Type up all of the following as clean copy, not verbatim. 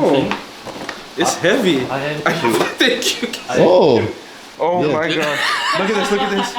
something. It's heavy. Thank you. Oh Oh Yeah. my god. Look at this, look at this.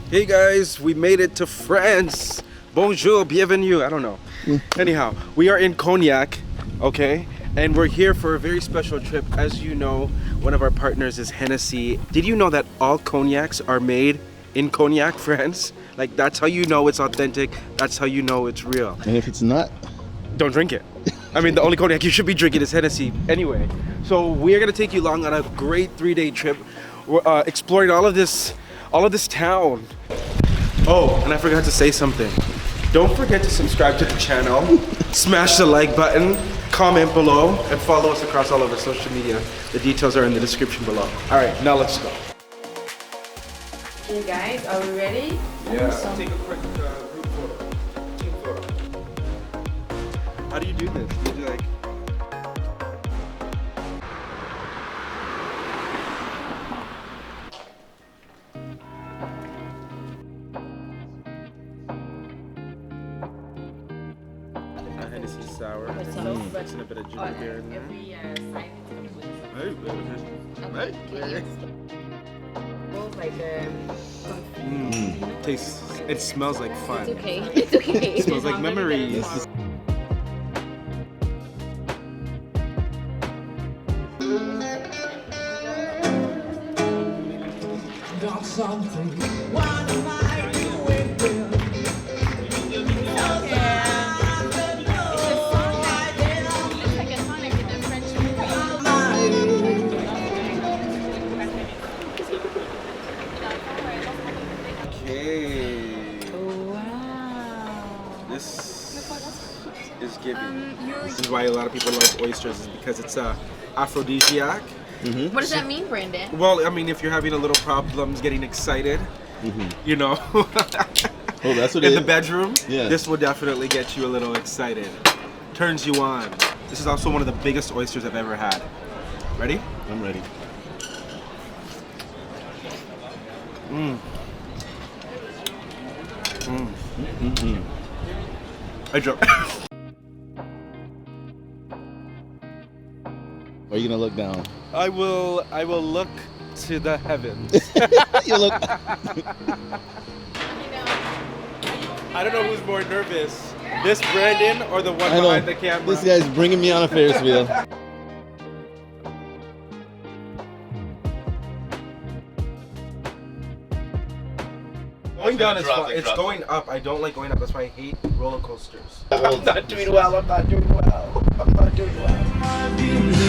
Hey guys, we made it to France. Bonjour, bienvenue. I don't know. Anyhow, we are in Cognac, okay? And we're here for a very special trip. As you know, one of our partners is Hennessy. Did you know that all cognacs are made in Cognac, France? Like, that's how you know it's authentic. That's how you know it's real. And if it's not, Don't drink it. I mean, the only cognac you should be drinking is Hennessy. Anyway, so we're gonna take you along on a great 3-day trip. We're exploring all of this town. Oh, and I forgot to say something. Don't forget to subscribe to the channel, smash the like button, comment below, and follow us across all of our social media. The details are in the description below. All right, now let's go. Okay guys, are we ready? Yeah, take a quick group photo, team photo. How do you do this? Do you like... Hennessy sour. Mixing a bit of ginger beer in there. Every side comes with Hey. like Tastes. It smells like fun. It's okay. It's okay. It smells like memories. Got something. What am I doing here? Okay. Wow. This is giving. This is why a lot of people love oysters, is because it's a aphrodisiac. What does that mean, Brandon? Well, I mean, if you're having a little problems getting excited, you know, oh, that's what in it the is. bedroom, Yeah. this will definitely get you a little excited. Turns you on. This is also one of the biggest oysters I've ever had. Ready? I'm ready. I dropped. Are you gonna look down? I will look to the heavens. You look. I don't know who's more nervous, this Brandon or the one I know. behind the camera. This guy's bringing me on a Ferris wheel. Going down is fun. It's going up. I don't like going up. That's why I hate roller coasters. I'm not doing well. I'm not doing well. I'm not doing well.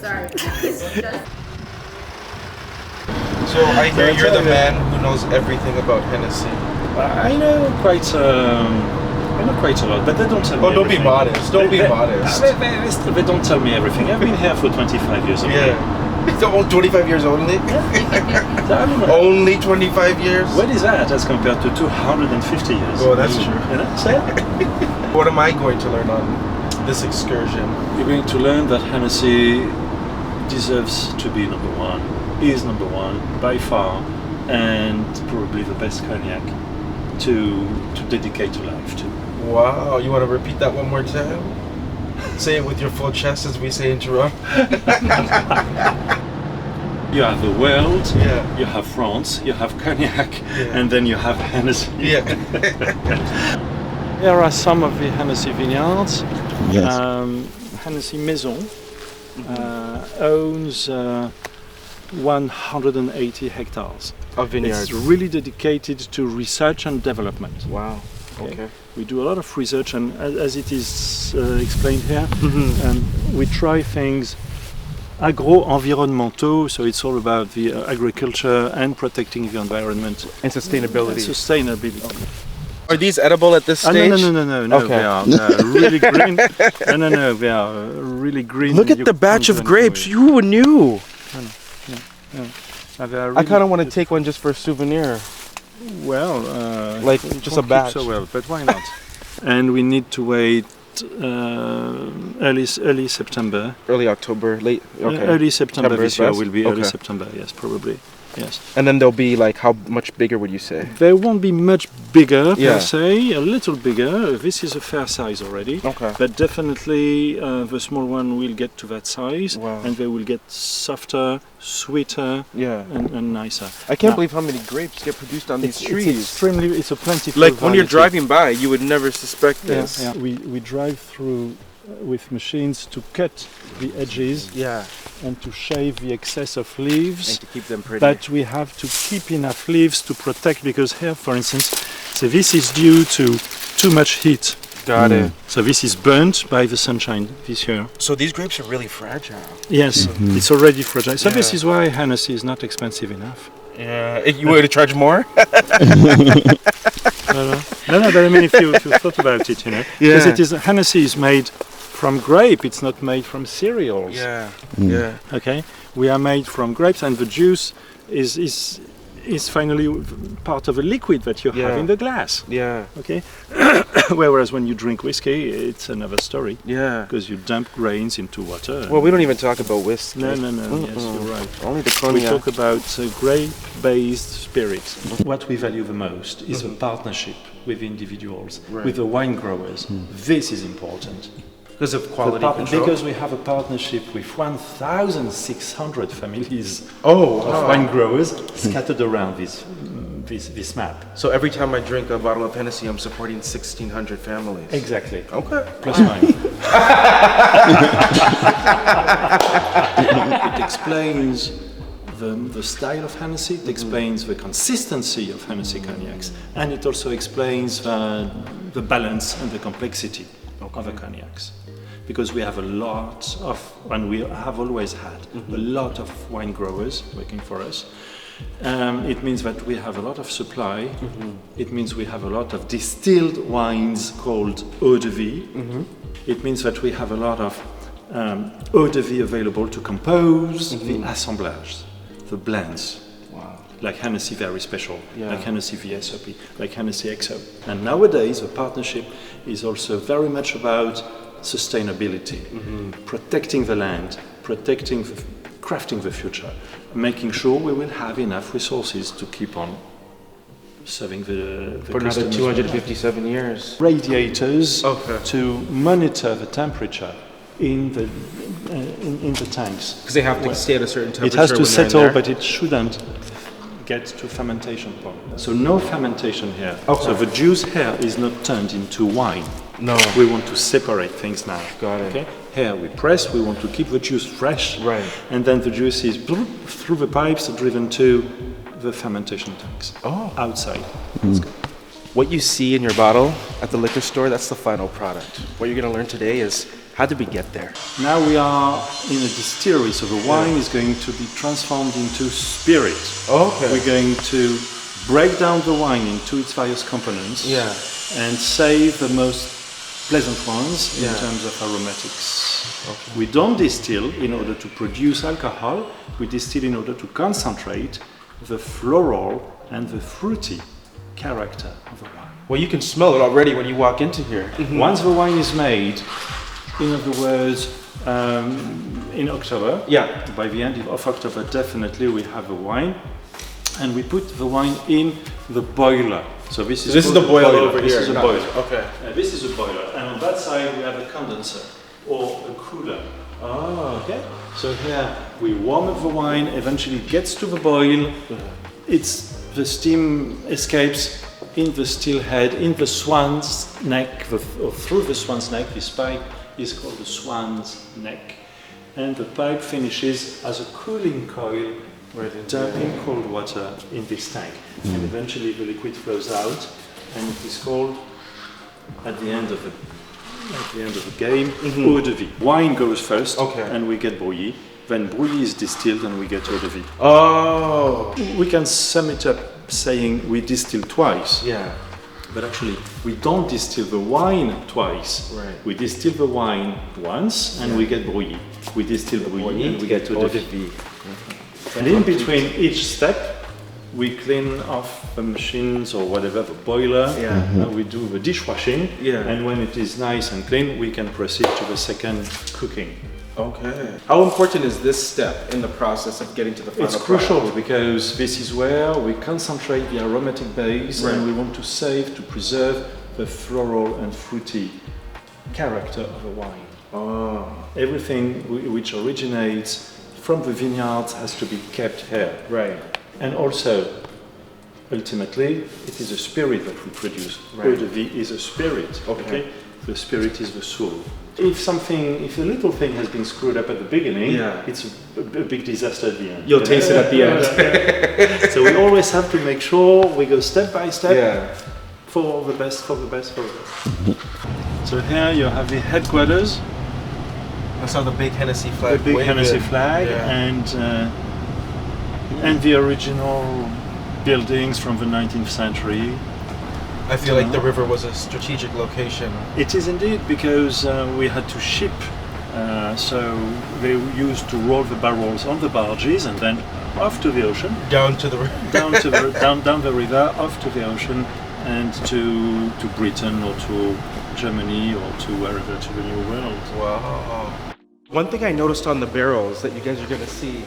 Sorry. So I hear you're the man who knows everything about Hennessy. I know quite a lot, but they don't tell me Oh, don't be everything. modest. Don't be modest. They don't tell me everything. I've been here for 25 years already. Yeah. It's almost 25 years only. Only 25 years. What is that as compared to 250 years? Oh, that's true. You know, so What am I going to learn on this excursion? you're going to learn that Hennessy deserves to be number one, is number one by far, and probably the best cognac to dedicate to life to. Wow, you want to repeat that one more time? Say it with your full chest as we say in Toronto. You have the world, Yeah. you have France, you have cognac, Yeah. and then you have Hennessy. Yeah. Here are some of the Hennessy vineyards. Yes. Hennessy Maison owns 180 hectares. Of vineyards. It's really dedicated to research and development. Wow. Okay. We do a lot of research, and as it is explained here, we try things agro-environmentaux, so it's all about the agriculture and protecting the environment. And sustainability. Sustainability. Are these edible at this stage? No, Okay. they are really green. No, they are really green. Look at the batch of grapes. You knew. I kind of want to take one just for a souvenir. Well, Like, it just won't a batch. keep so well, but why not? And we need to wait early September. Early October, late. Okay. Early September September this is year best? will be early Okay. September. Yes, probably. Yes. And then they'll be like, how much bigger would you say? They won't be much bigger Yeah. per se, a little bigger. This is a fair size already. Okay. But definitely the small one will get to that size, Wow. and they will get softer, sweeter, Yeah. and nicer. I can't Now, believe how many grapes get produced on these it's trees. extremely, it's a plentiful Like when you're variety. driving by, you would never suspect Yeah, this. yeah. We drive through with machines to cut the edges Yeah. and to shave the excess of leaves. And to keep them pretty. But we have to keep enough leaves to protect, because here, for instance, so this is due to too much heat. Got it. So this is burnt by the sunshine this year. So these grapes are really fragile. Yes, it's already fragile. So this Yeah. is why Hennessy is not expensive enough. Yeah. You were to charge more? No, but I mean, if you thought about it, because Yeah. it is Hennessy is made from grape. It's not made from cereals. Yeah. Yeah. Okay, we are made from grapes, and the juice is finally part of a liquid that you have Yeah. in the glass. Mm. Yeah. Okay, whereas when you drink whiskey, it's another story, Yeah. because you dump grains into water. Well, we don't even talk about whiskey. No. Yes, you're right. Only the We cognac. talk about grape-based spirits. What we value the most is a partnership with individuals, Right. with the wine growers. This is important. Because of quality control. Because we have a partnership with 1,600 families Oh, of wow. wine growers scattered around this map. So every time I drink a bottle of Hennessy, I'm supporting 1,600 families. Exactly. Okay. Plus mine. It explains the style of Hennessy, it explains the consistency of Hennessy cognacs, and it also explains the balance and the complexity of the cognacs. Because we have a lot of, and we have always had, a lot of wine growers working for us. It means that we have a lot of supply. It means we have a lot of distilled wines called eau de vie. It means that we have a lot of eau de vie available to compose the assemblages, the blends. Wow. Like Hennessy Very Special, Yeah. like Hennessy VSOP, like Hennessy XO. And nowadays, the partnership is also very much about sustainability, protecting the land, crafting the future, making sure we will have enough resources to keep on serving the For another customers. 257 years. Radiators Okay. to monitor the temperature in the tanks. Because they have to stay at a certain It temperature. has to when they're in settle, there. but it shouldn't get to fermentation point. So no fermentation here. Okay. So the juice here is not turned into wine. No. We want to separate things now. Got it. Okay. Here we press. We want to keep the juice fresh. Right. And then the juice is through the pipes driven to the fermentation tanks. Oh. Outside. What you see in your bottle at the liquor store, that's the final product. What you're going to learn today is how did we get there? Now we are in a distillery, so the wine is going to be transformed into spirit. Okay. We're going to break down the wine into its various components. Yeah. And save the most pleasant ones Yeah. in terms of aromatics. Okay. We don't distill in order to produce alcohol, we distill in order to concentrate the floral and the fruity character of the wine. Well, you can smell it already when you walk into here. Once the wine is made, in other words, in October, Yeah. by the end of October, definitely we have a wine, and we put the wine in the boiler. So this is This is called the boiler over This here. is a not- boiler. Okay. This is a boiler, and on that side we have a condenser or a cooler. Oh. Okay. So here we warm up the wine. Eventually it gets to the boil. It's the steam escapes in the still head, in the swan's neck, or through the swan's neck. This pipe is called the swan's neck, and the pipe finishes as a cooling coil, dumping cold water in this tank, and eventually the liquid flows out, and it is called at the end of the game, eau de vie. Wine goes first, Okay. and we get brouilly. Then brouilly is distilled, and we get eau de vie. Oh. We can sum it up saying we distill twice, Yeah. but actually we don't distill the wine twice. Right. We distill the wine once, and we get brouilly. We distill brouilly, and we get eau de vie. And in between each step, we clean off the machines or whatever, the boiler. Yeah. We do the dishwashing. Yeah. And when it is nice and clean, we can proceed to the second cooking. Okay. How important is this step in the process of getting to the final It's product? crucial because this is where we concentrate the aromatic base Right. and we want to save, to preserve the floral and fruity character of the wine. Oh. Everything which originates from the vineyards has to be kept here. Right. And also, ultimately, it is a spirit that we produce. Right. Eau de vie is a spirit. Okay. The spirit is the soul. If a little thing has been screwed up at the beginning, Yeah. it's a big disaster at the end. You'll taste it at the end. So we always have to make sure we go step by step Yeah. for the best, for the best, for the best. So here you have the headquarters, I saw the big Hennessy the flag. big waving. Hennessy flag, Yeah. and the original buildings from the 19th century. I feel like the river was a strategic location. It is indeed, because we had to ship, so they used to roll the barrels on the barges and then off to the ocean, Down to the river. down the river, off to the ocean, and to Britain or to Germany or to wherever, to the New World. Wow. One thing I noticed on the barrels that you guys are gonna see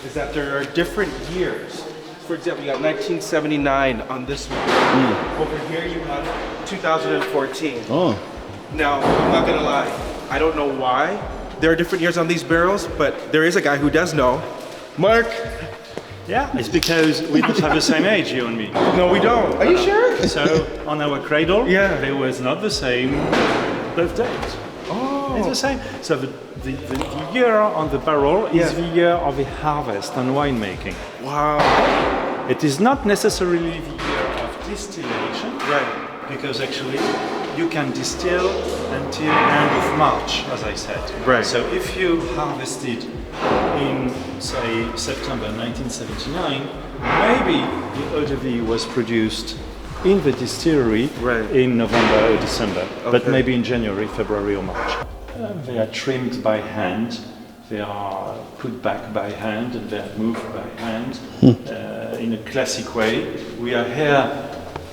is that there are different years. For example, you got 1979 on this one. Over here you have 2014. Oh, Now, I'm not gonna lie, I don't know why there are different years on these barrels, but there is a guy who does know. Mark! Yeah, it's because we don't have the same age, you and me. No, we don't. Are you sure? So on our cradle, Yeah. there was not the same birth date. Oh. It's the same. So the year on the barrel Yeah. is the year of the harvest and winemaking. Wow. It is not necessarily the year of distillation, Right. because actually you can distill until end of March, as I said. Right. So if you harvested in, say, September 1979, maybe the eau de vie was produced in the distillery Right. in November or December, but Okay. maybe in January, February or March. They are trimmed by hand, they are put back by hand, and they are moved by hand in a classic way. We are here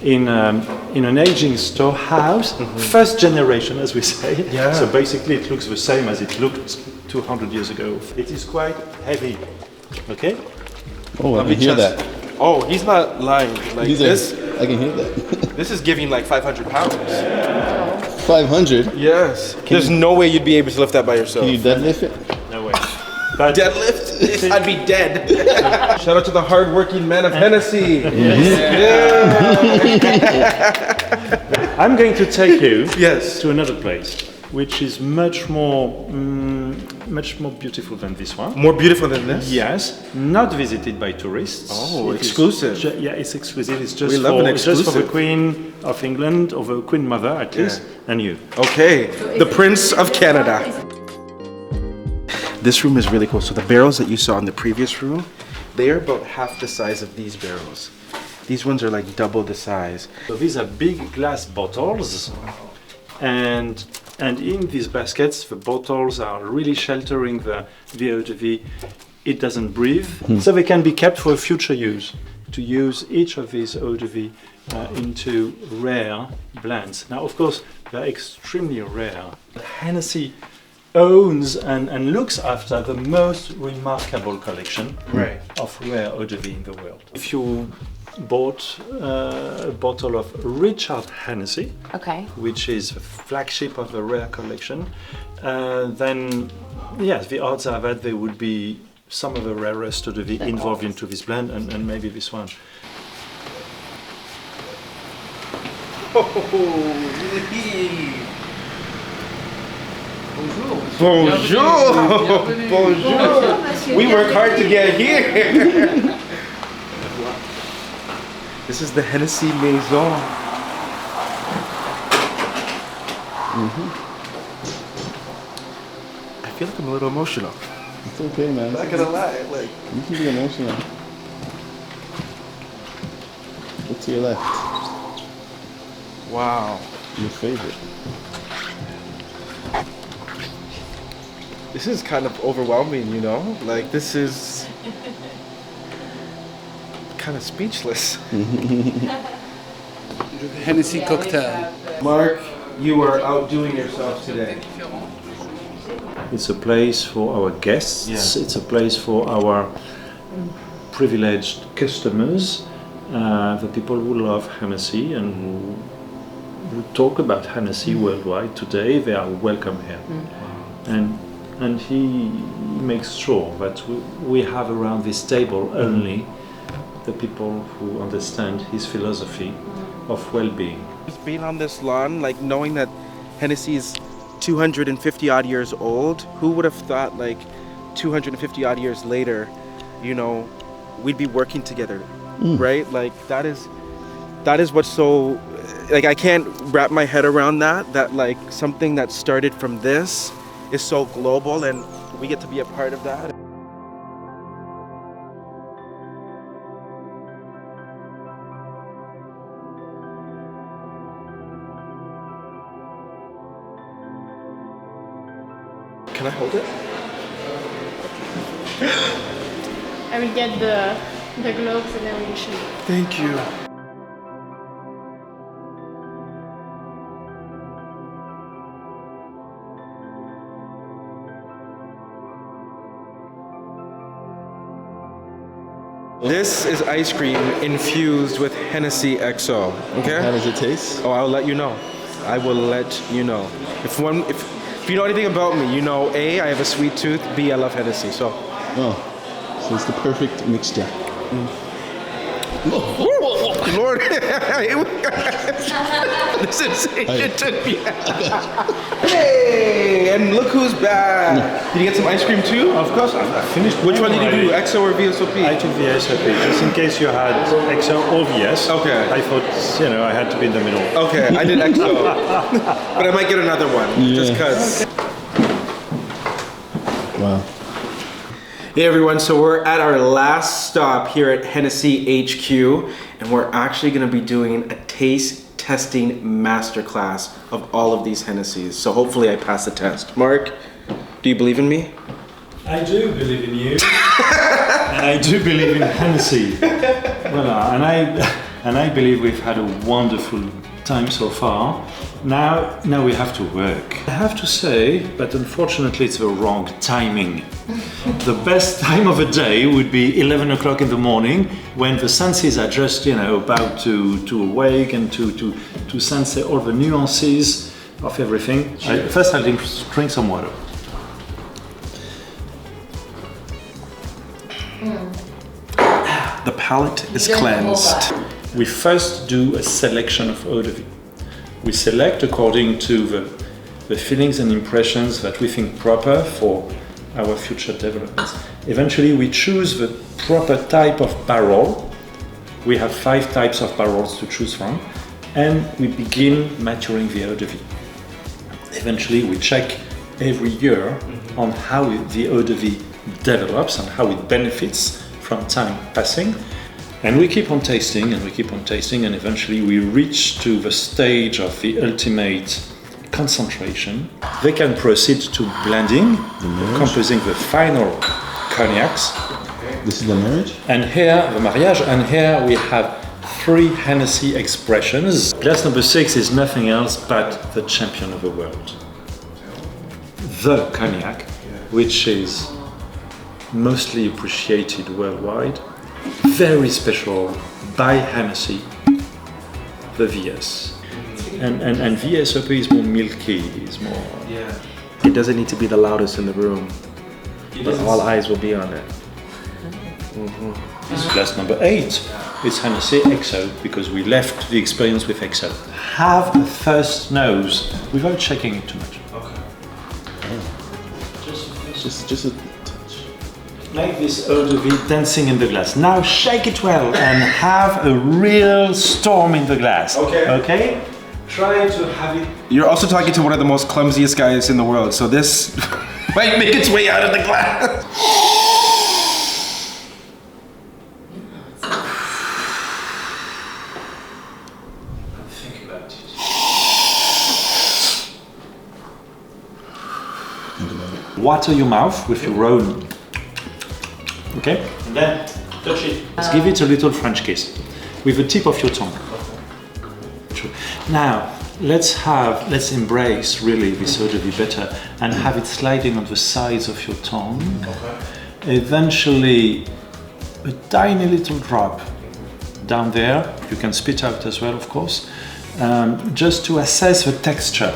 in an aging storehouse, first generation, as we say. Yeah. So basically, it looks the same as it looked 200 years ago. It is quite heavy. Okay. oh, I Let me can hear just- that. Oh, he's not lying. Like These this, are, I can hear that. this is giving like 500 pounds. 500. Yes. There's no way you'd be able to lift that by yourself. Can you deadlift it? No way. But Deadlift? I'd be dead. Shout out to the hardworking men of Hennessy. I'm going to take you Yes. to another place, which is much more beautiful than this one. More beautiful than this? Yes, not visited by tourists. Oh, It is exclusive. yeah, it's exclusive. It's just We love an it's just for the exclusive. Queen of England, or the Queen Mother at least, and you. Okay. The Prince of Canada. This room is really cool. So the barrels that you saw in the previous room, they are about half the size of these barrels. These ones are like double the size. So these are big glass bottles, and in these baskets, the bottles are really sheltering the eau de vie. It doesn't breathe, so they can be kept for future use. To use each of these eau de vie into rare blends. Now, of course, they're extremely rare. Hennessy owns and looks after the most remarkable collection of rare eau de vie in the world. If you bought a bottle of Richard Hennessy, Okay. which is the flagship of the rare collection, then yes, the odds are that there would be some of the rarest eau de vie involved into this blend, and maybe this one. Bonjour. Bonjour. We work hard to get here. This is the Hennessy Maison. I feel like I'm a little emotional. It's okay, man. Not gonna lie, like You can be emotional. Look to your left. wow. Your favorite. This is kind of overwhelming, you know? Like this is Kind of speechless. Hennessy cocktail. Mark, you are outdoing yourself today. It's a place for our guests. Yeah. It's a place for our privileged customers, the people who love Hennessy and who talk about Hennessy worldwide. Today, they are welcome here. And he makes sure that we have around this table only the people who understand his philosophy of well-being. Just being on this lawn, like knowing that Hennessy is 250 odd years old, who would have thought like 250 odd years later, you know, we'd be working together, right? Like that is what's so, like I can't wrap my head around that like something that started from this is so global and we get to be a part of that. Can I hold it? I will get the gloves and then we'll shoot. Thank you. This is ice cream infused with Hennessy XO. How Okay? does it taste? Oh, I'll let you know. I will let you know. If you know anything about me, you know A, I have a sweet tooth. B, I love Hennessy. So. Oh, so it's the perfect mixture. Lord, the sensation took me out. Hey, and look who's back. Did you get some ice cream too? Of course, I finished. Which one mine did you do, already. XO or VSOP? I took VSOP, just in case you had XO or VS. Okay. I thought, I had to be in the middle. Okay, I did XO. But I might get another one, just cause. Wow. Hey everyone, so we're at our last stop here at Hennessy HQ, and we're actually gonna be doing a taste testing masterclass of all of these Hennessy's. So hopefully I pass the test. Mark, do you believe in me? I do believe in you, and I do believe in Hennessy. Voilà, and I believe we've had a wonderful time so far. Now we have to work. I have to say, but unfortunately it's the wrong timing. The best time of the day would be 11 o'clock in the morning, when the senses are just, about to awake and to sense all the nuances of everything. First I'll drink some water. The palate is cleansed. We first do a selection of eau de vie. We select according to the feelings and impressions that we think proper for our future developments. Eventually we choose the proper type of barrel. We have 5 types of barrels to choose from, and we begin maturing the eau de vie. Eventually we check every year on how the eau de vie develops and how it benefits from time passing. And we keep on tasting and we keep on tasting, and eventually we reach to the stage of the ultimate concentration. They can proceed to blending, composing the final cognacs. This is the marriage? And here, the mariage, and here we have 3 Hennessy expressions. Glass number 6 is nothing else but the champion of the world. The cognac, which is mostly appreciated worldwide, very special by Hennessy, the VS. And VSOP is more milky, is more... Yeah. It doesn't need to be the loudest in the room, but all eyes will be on it. This is glass number 8. It's Hennessy XO, because we left the experience with XO. Have a first nose without checking it too much. Okay. Just a touch. Make this eau de vie dancing in the glass. Now shake it well and have a real storm in the glass. Okay. Okay? Try to have it. You're also talking to one of the most clumsiest guys in the world, so this might make its way out of the glass. Think about it. Water your mouth with your own Okay? And then touch it. Let's give it a little French kiss with the tip of your tongue. True. Now, let's embrace really this eau de vie better and have it sliding on the sides of your tongue. Eventually, a tiny little drop down there. You can spit out as well, of course, just to assess the texture.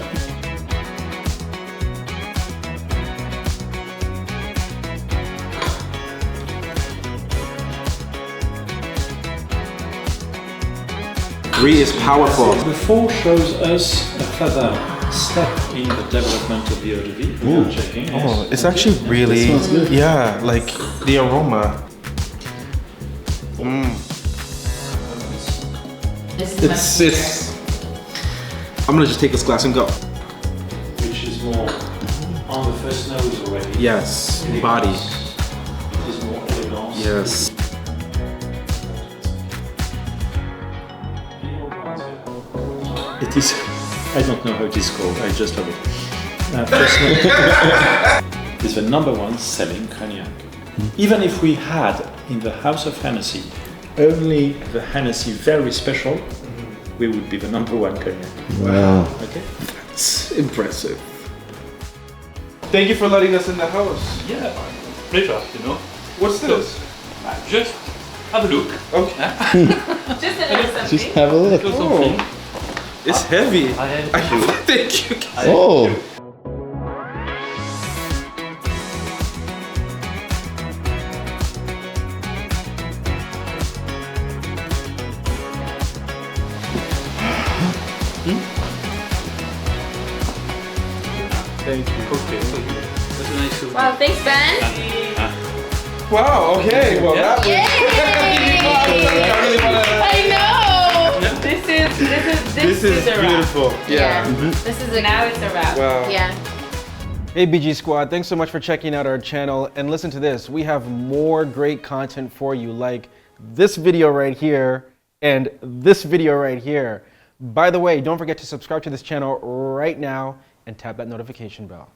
Three is powerful. The 4 shows us a further step in the development of the eau de vie. We are checking. Oh, it's actually really, smells good. yeah, like the aroma. It's. I'm gonna just take this glass and go. Which is more on the first nose already. Yes, body. It is more elegance. Yes. It is. I don't know how it is called. I just love it. First nose is the #1 selling cognac. Even if we had in the house of Hennessy only the Hennessy very special, we would be the #1 cognac. Wow. Okay. It's impressive. Thank you for letting us in the house. Yeah, pleasure, you know. What's this? Just have a look. Okay. Just a little something. Just have a look. Do something. It's heavy. I have Thank you. Oh. Thank you. Okay, that's a nice souvenir. Wow, thanks, Ben. Wow. Okay. Well, Yeah. that Yay! I know. This is a wrap. beautiful. Yeah. This is now it's a wrap. Wow. Yeah. Hey BG Squad, thanks so much for checking out our channel, and listen to this, we have more great content for you, like this video right here and this video right here. By the way, don't forget to subscribe to this channel right now and tap that notification bell.